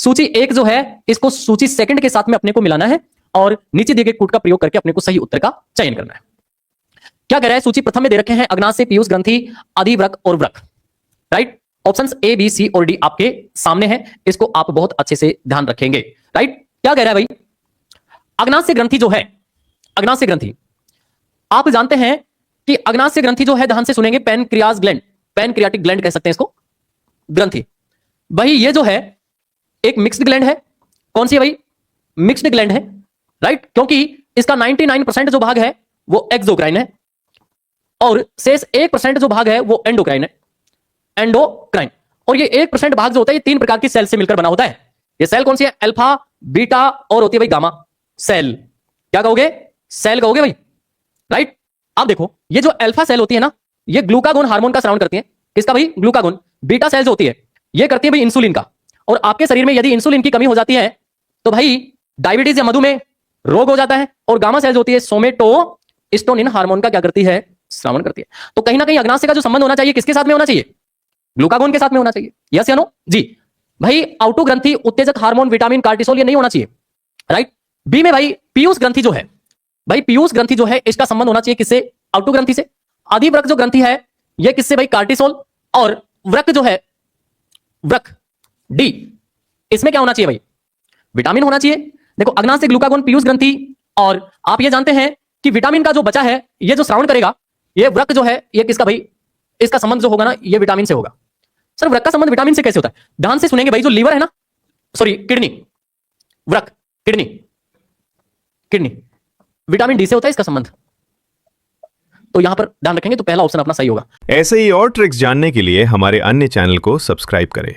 सूची एक जो है इसको सूची सेकंड के साथ में अपने को मिलाना है और नीचे दिए गए कूट का प्रयोग करके अपने को सही उत्तर का चयन करना है। क्या कह रहा है, सूची प्रथम में दे रखे हैं अग्नाशय, पीयूष ग्रंथि, अधिवृक्क और वृक्क। राइट, ऑप्शंस ए, बी, सी और डी आपके सामने है, इसको आप बहुत अच्छे से ध्यान रखेंगे। राइट, क्या कह रहा है भाई, अग्नाशय ग्रंथि जो है, अग्नाशय ग्रंथि आप जानते हैं कि अग्नाशय ग्रंथि जो है, ध्यान से सुनेंगे, पैनक्रियाज ग्लैंड, पैनक्रियाटिक ग्लैंड कह सकते हैं इसको, ग्रंथि। भाई ये जो है एक मिक्स्ड ग्लैंड है। कौन सी है भाई, मिक्स्ड ग्लैंड है। राइट, क्योंकि इसका 99% जो भाग है वो एक्सोक्राइन है और शेष 1% जो भाग है वो एंडोक्राइन है, एंडोक्राइन। और ये 1% भाग जो होता है ये 3 प्रकार की सेल से मिलकर बना होता है। ये सेल कौन सी है, अल्फा, बीटा और होती है भाई गामा सेल। क्या कहोगे, सेल कहोगे भाई। राइट, आप देखो ये जो अल्फा सेल होती है ना, ये ग्लूकागोन हार्मोन का स्राव करती है। किसका भाई, ग्लूकागोन। बीटा सेल जो होती है ये करती है भाई इंसुलिन का। और आपके शरीर में यदि इंसुलिन की कमी हो जाती है तो भाई डायबिटीज या मधुमेह रोग हो जाता है। और गामा सेल जो होती है सोमेटोस्टेरोन हार्मोन का क्या करती है, स्रावन करती है। तो कहीं ना कहीं अग्नाशय का जो संबंध होना चाहिए किसके साथ में होना चाहिए, ग्लूकागोन के साथ में होना चाहिए। यस या नो जी। भाई आउटोग्रंथि, उत्तेजक हार्मोन, विटामिन, कार्टिसोल, ये नहीं होना चाहिए। राइट, बी में भाई पीयूष ग्रंथि जो है, भाई पीयूष ग्रंथि जो है इसका संबंध होना चाहिए किससे, आउटोग्रंथि से। अधिवृक्क जो ग्रंथि है ये किससे भाई, कार्टिसोल। और वृक्क जो है, वृक्क डी, इसमें क्या होना चाहिए भाई, विटामिन होना चाहिए। देखो अग्नाशय, ग्लूकागोन, पीयूष ग्रंथि, और आप ये जानते हैं कि विटामिन का जो बचा है ये जो श्रावण करेगा, ये वृक्क जो है ये किसका भाई, इसका संबंध जो होगा ना ये विटामिन से होगा। सर वृक्क का संबंध विटामिन से कैसे होता है, ध्यान से सुनेंगे भाई। जो लीवर है ना, सॉरी किडनी, वृक्क, किडनी, किडनी, विटामिन डी से होता है इसका संबंध। तो यहां पर ध्यान रखेंगे तो पहला ऑप्शन अपना सही होगा। ऐसे ही और ट्रिक्स जानने के लिए हमारे अन्य चैनल को सब्सक्राइब करें।